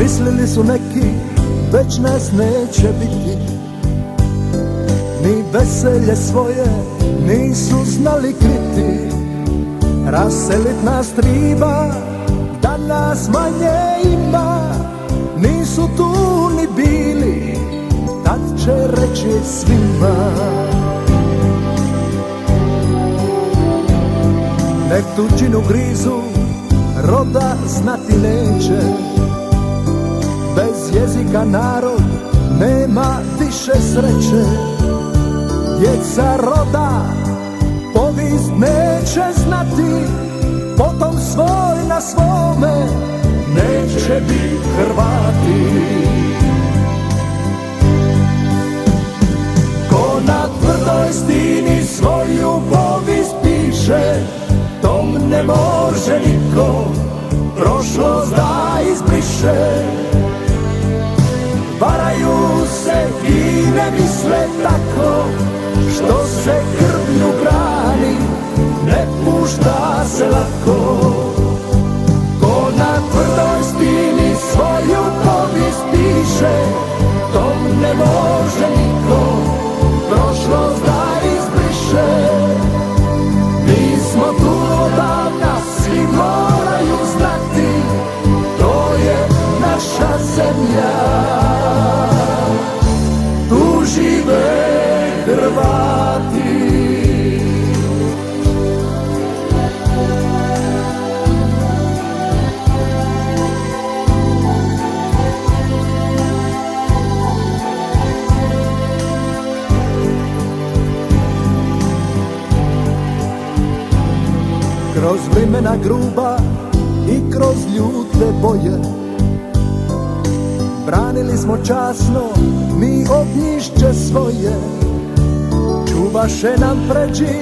Mislili su neki, već nas neće biti, ni veselje svoje nisu znali kriti. Raselit nas triba, da nas manje ima, nisu tu ni bili, tad će reći svima. Nek tuđinu grizu, roda znati neće, bez jezika narod nema više sreće. Djeca roda povijest neće znati, potom svoj na svome neće biti Hrvati. Ko na tvrdoj stini svoju povijest piše, tom ne može niko prošlost da izbriše. Varaju se i ne misle tako, što se krvlju brani, ne pušta se lako. Ko na tvrdoj stini svoju povijest piše, tom ne može niko prošlost da izbriše. Mi smo tu odavna, svi moraju znati, to je naša zemlja. Tu žive Hrvati. Kroz vremena gruba i kroz ljute boje, branili smo časno mi ognjišće svoje. Čuvaše nam pređi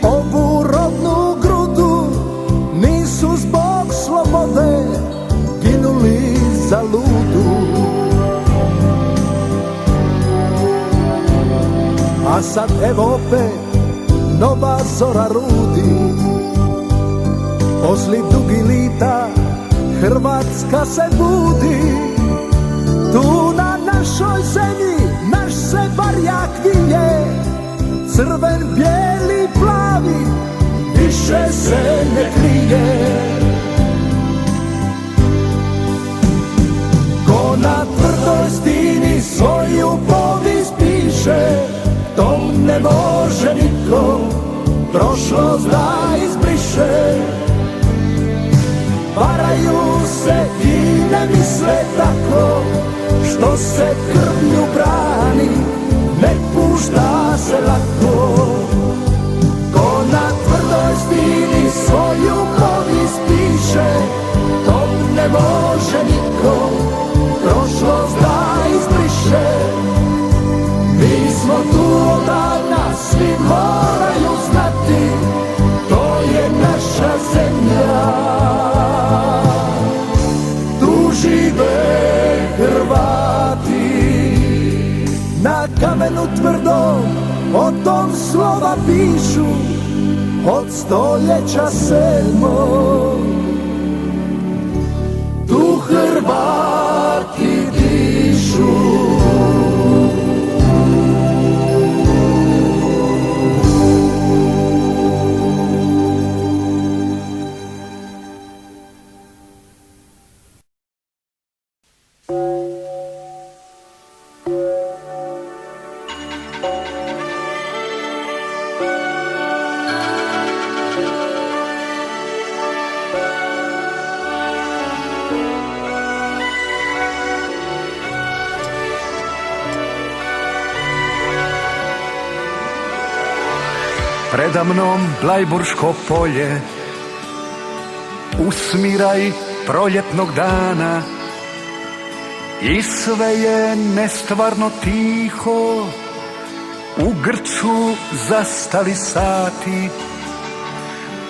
ovu rodnu grudu, nisu zbog slobode ginuli za ludu. A sad evo opet nova zora rudi, posli dugi lita Hrvatska se budi. Tu na našoj zemlji naš se barjak vije, crven, bijeli, plavi, više se ne krije. Ko na tvrdoj stini svoju povijest piše, tom ne može niko prošlost da izbriše. Varaju se i ne misle tako, što se krvlju brani, ne pušta se lako. Ko na tvrdoj stini svoju povijest piše, tom ne može niko prošlost da izbriše. Mi smo tu odavna, svi moraju znati, to je naša zemlja. Tu žive Hrvati. Na kamenu tvrdom o tom slova pišu, od stoljeća 7. Tu Hrvati dišu. Preda mnom Blajburško polje, usmiraj proljetnog dana, i sve je nestvarno tiho, u grču zastali sati.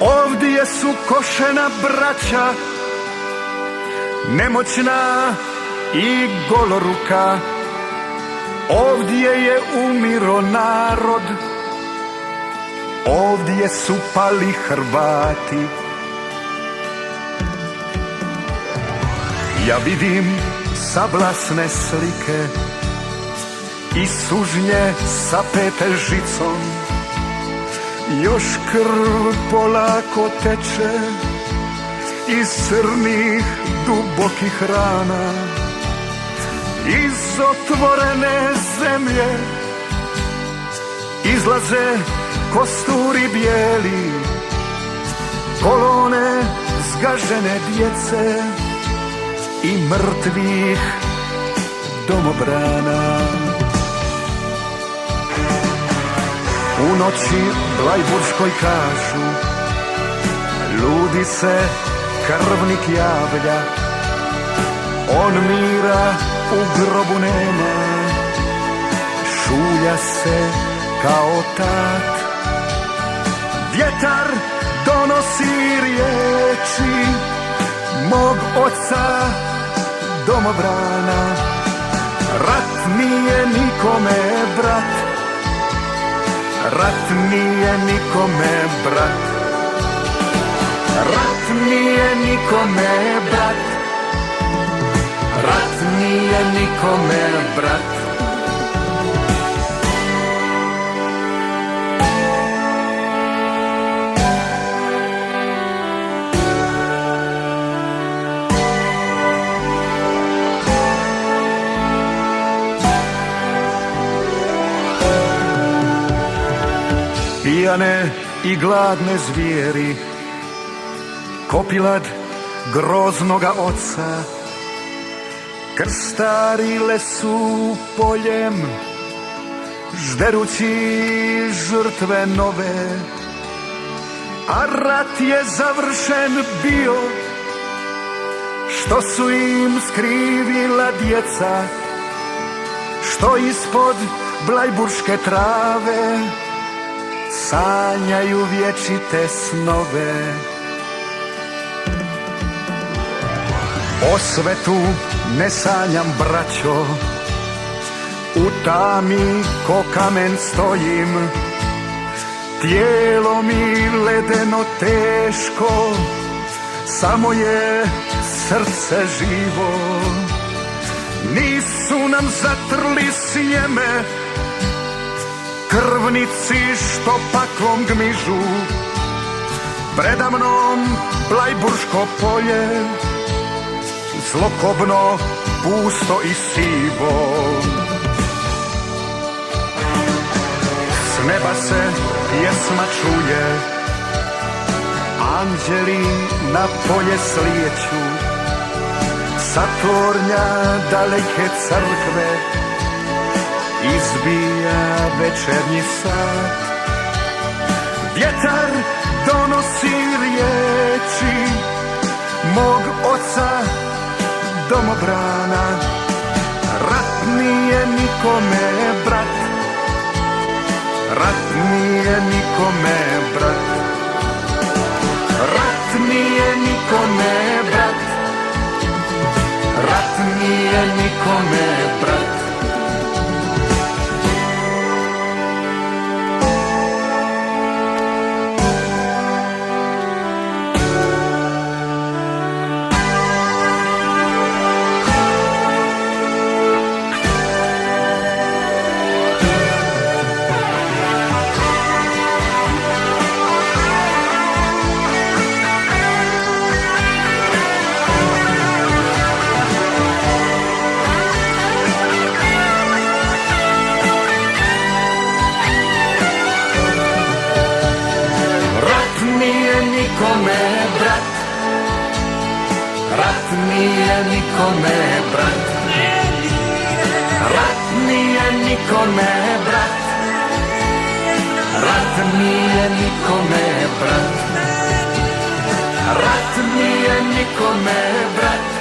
Ovdje su košena braća, nemoćna i goloruka. Ovdje je umiro narod, ovdje su pali Hrvati. Ja vidim sablasne slike i sužnje sapete žicom. Još krv polako teče iz crnih dubokih rana. Iz otvorene zemlje izlaze kosturi bijeli, kolone zgažene djece i mrtvih domobrana. U noći blajburškoj kažu, ludi se krvnik javlja, on mira u grobu nema, šulja se kao tat. Vjetar donosi riječi mog oca domobrana. Rat nije nikome brat, rat nije nikome brat, rat nije nikome brat, rat nije nikome brat. Pijane i gladne zvijeri, kopilad groznoga oca, krstarile su poljem, žderući žrtve nove. A rat je završen bio, što su im skrivila djeca, što ispod blajburške trave sanjaju vječite snove. Osvetu ne sanjam, braćo, u tami ko kamen stojim, tijelo mi ledeno teško, samo je srce živo. Nisu nam zatrli sjeme krvnici što paklom gmižu, predamnom blajburško polje, zlokobno, pusto i sivo. S neba se pjesma čuje, anđeli na polje slijeću, sa tornja daleke crkve izbija večernji sat. Vjetar donosi riječi mog oca domobrana. Rat nije nikome brat, rat nije nikome brat, rat nije nikome brat, rat nije nikome brat. Rat nije nikome brat, rat nije nikome brat, rat nije nikome brat, rat nije nikome brat.